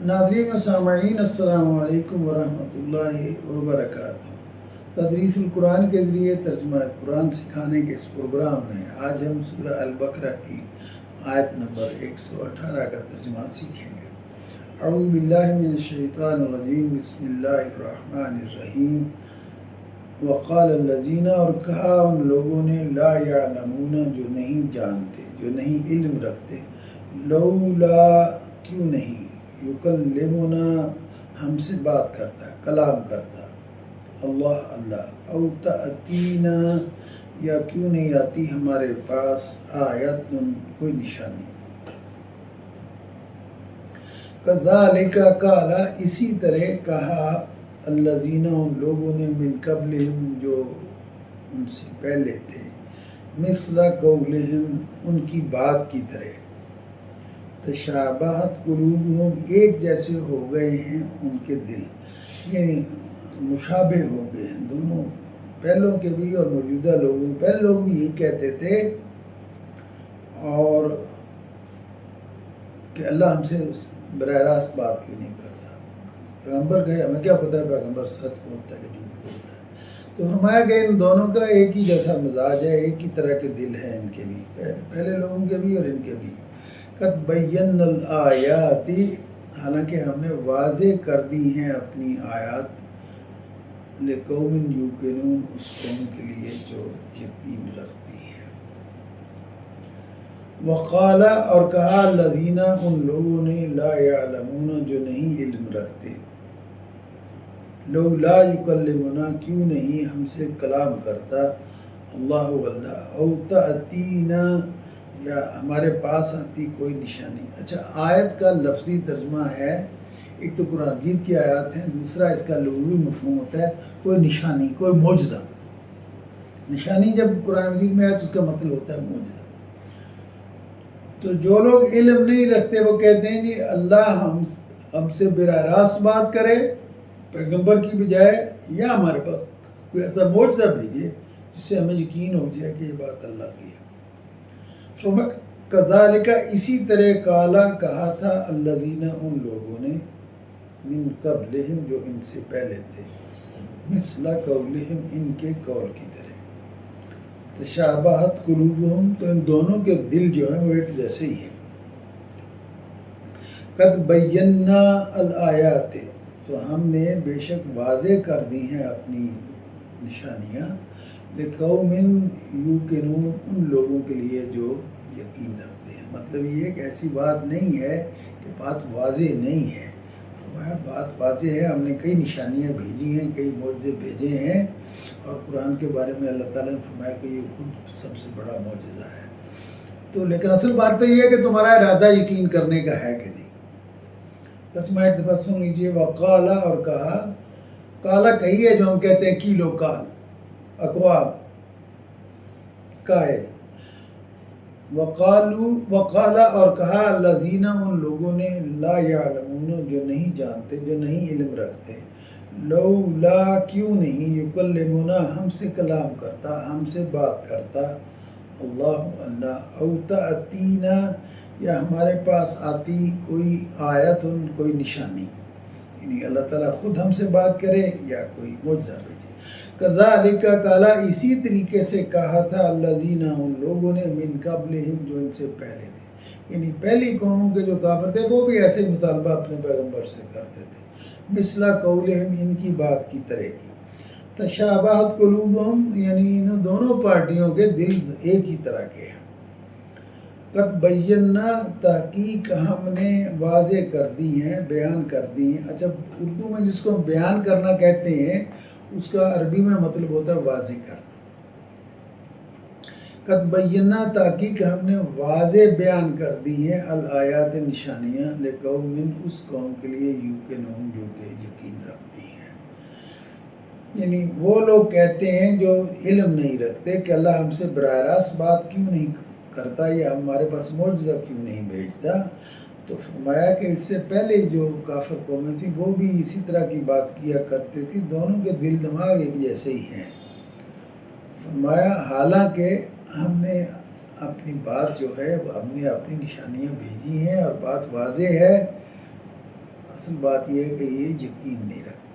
ناظرین و سامعین السلام علیکم ورحمۃ اللہ وبرکاتہ۔ تدریس القرآن کے ذریعے ترجمہ قرآن سکھانے کے اس پروگرام میں آج ہم سورہ البقرہ کی آیت نمبر 118 کا ترجمہ سیکھیں گے۔ اعوذ باللہ من الشیطان الرجیم، بسم اللہ الرحمن الرحیم۔ وقال الذین، اور کہا ان لوگوں نے، لا یعلمون، جو نہیں جانتے، جو نہیں علم رکھتے، لولا، کیوں نہیں، یکلمنا، ہم سے بات کرتا، کلام کرتا، اللہ، او تأتینا، یا کیوں نہیں آتی ہمارے پاس، آیت، کوئی نشانی۔ کذالک قال، اسی طرح کہا، الذین، ان لوگوں نے، من قبلہم، جو ان سے پہلے تھے، مثل قولہم، ان کی بات کی طرح، تشابہت قلوبہم، ایک جیسے ہو گئے ہیں ان کے دل، یعنی مشابہ ہو گئے ہیں دونوں، پہلوں کے بھی اور موجودہ لوگوں، پہلے لوگ بھی یہی کہتے تھے، اور کہ اللہ ہم سے براہ راست بات کیوں نہیں کرتا، پیغمبر کہے ہمیں کیا پتہ ہے پیغمبر سچ بولتا ہے کہ جھوٹ بولتا ہے۔ تو فرمایا کہ ان دونوں کا ایک ہی جیسا مزاج ہے، ایک ہی طرح کے دل ہیں ان کے بھی، پہلے لوگوں کے بھی اور ان کے بھی۔ قد بینا الآیات، حالانکہ ہم نے واضح کر دی ہیں اپنی آیات، لقوم یوقنون، اس قوم کے لیے جو یقین رکھتی ہے۔ وقال، اور کہا، الذین، ان لوگوں نے، لا یعلمون، جو نہیں علم رکھتے، لولا یکلمنا، کیوں نہیں ہم سے کلام کرتا، اللہ، او تأتینا، یا ہمارے پاس آتی کوئی نشانی۔ اچھا، آیت کا لفظی ترجمہ ہے، ایک تو قرآن مجید کی آیات ہیں، دوسرا اس کا لغوی مفہوم ہوتا ہے کوئی نشانی، کوئی معجزہ۔ نشانی جب قرآن مجید میں آئے تو اس کا مطلب ہوتا ہے معجزہ۔ تو جو لوگ علم نہیں رکھتے وہ کہتے ہیں جی اللہ ہم سے براہ راست بات کرے پیغمبر کی بجائے، یا ہمارے پاس کوئی ایسا معجزہ بھیجے جس سے ہمیں یقین ہو جائے کہ یہ بات اللہ کی ہے۔ کذالک، اسی طرح کالا، کہا تھا، الذین، ان لوگوں نے، من قبلہم، جو ان سے پہلے تھے، مثل قولہم، ان کے قول کی طرح، تشابہت قلوبہم، تو ان دونوں کے دل جو ہیں وہ ایک جیسے ہی ہیں۔ قد بینا الآیات، تو ہم نے بے شک واضح کر دی ہیں اپنی نشانیاں، لقوم یوقنون، ان لوگوں کے لیے جو یقین رکھتے ہیں۔ مطلب یہ کہ ایسی بات نہیں ہے کہ بات واضح نہیں ہے، فرمایا بات واضح ہے، ہم نے کئی نشانیاں بھیجی ہیں، کئی معجزے بھیجے ہیں، اور قرآن کے بارے میں اللہ تعالیٰ نے فرمایا کہ یہ خود سب سے بڑا معجزہ ہے۔ تو لیکن اصل بات تو یہ ہے کہ تمہارا ارادہ یقین کرنے کا ہے کہ نہیں۔ ترجمہ ایک دفعہ سن لیجیے۔ وقالا، اور کہا، کالا کہی ہے جو ہم کہتے ہیں کیلو کال، اقوال، قائل۔ وقالا، اور کہا، الذین، ان لوگوں نے، لا یعلمون، جو نہیں جانتے، جو نہیں علم رکھتے، لولا، کیوں نہیں، یکلمنا، ہم سے کلام کرتا، ہم سے بات کرتا، اللہ، او تأتینا، یا ہمارے پاس آتی کوئی آیت، کوئی نشانی، یعنی اللہ تعالیٰ خود ہم سے بات کرے یا کوئی معجزہ بھیجے۔ کذالک قالا، اسی طریقے سے کہا تھا، الذین، ان لوگوں نے، من قبلہم، جو ان سے پہلے تھے، یعنی پہلی قوموں کے جو کافر تھے وہ بھی ایسے مطالبہ اپنے پیغمبر سے کرتے تھے، مثل قولہم، ان کی بات کی طرح کی، تشابہت قلوبہم، یعنی ان دونوں پارٹیوں کے دل ایک ہی طرح کے ہیں۔ قد بینا، تحقیق ہم نے واضح کر دی ہیں، بیان کر دی ہیں۔ اچھا، اردو میں جس کو بیان کرنا کہتے ہیں اس کا عربی میں مطلب ہوتا ہے واضح کرنا۔ قد بینا، تحقیق ہم نے واضح بیان کر دی ہیں، الآیات، نشانیاں، لقوم، اس قوم کے لیے، یوقنون، جو کہ یقین رکھتی ہیں۔ یعنی وہ لوگ کہتے ہیں جو علم نہیں رکھتے کہ اللہ ہم سے براہ راست بات کیوں نہیں کرتا، یا ہمارے پاس معجزہ کیوں نہیں بھیجتا۔ تو فرمایا کہ اس سے پہلے جو کافر قومیں تھیں وہ بھی اسی طرح کی بات کیا کرتے تھی، دونوں کے دل دماغ ایک جیسے ہی ہیں۔ فرمایا حالانکہ ہم نے اپنی بات جو ہے، ہم نے اپنی نشانیاں بھیجی ہیں اور بات واضح ہے، اصل بات یہ ہے کہ یہ یقین نہیں رکھتے.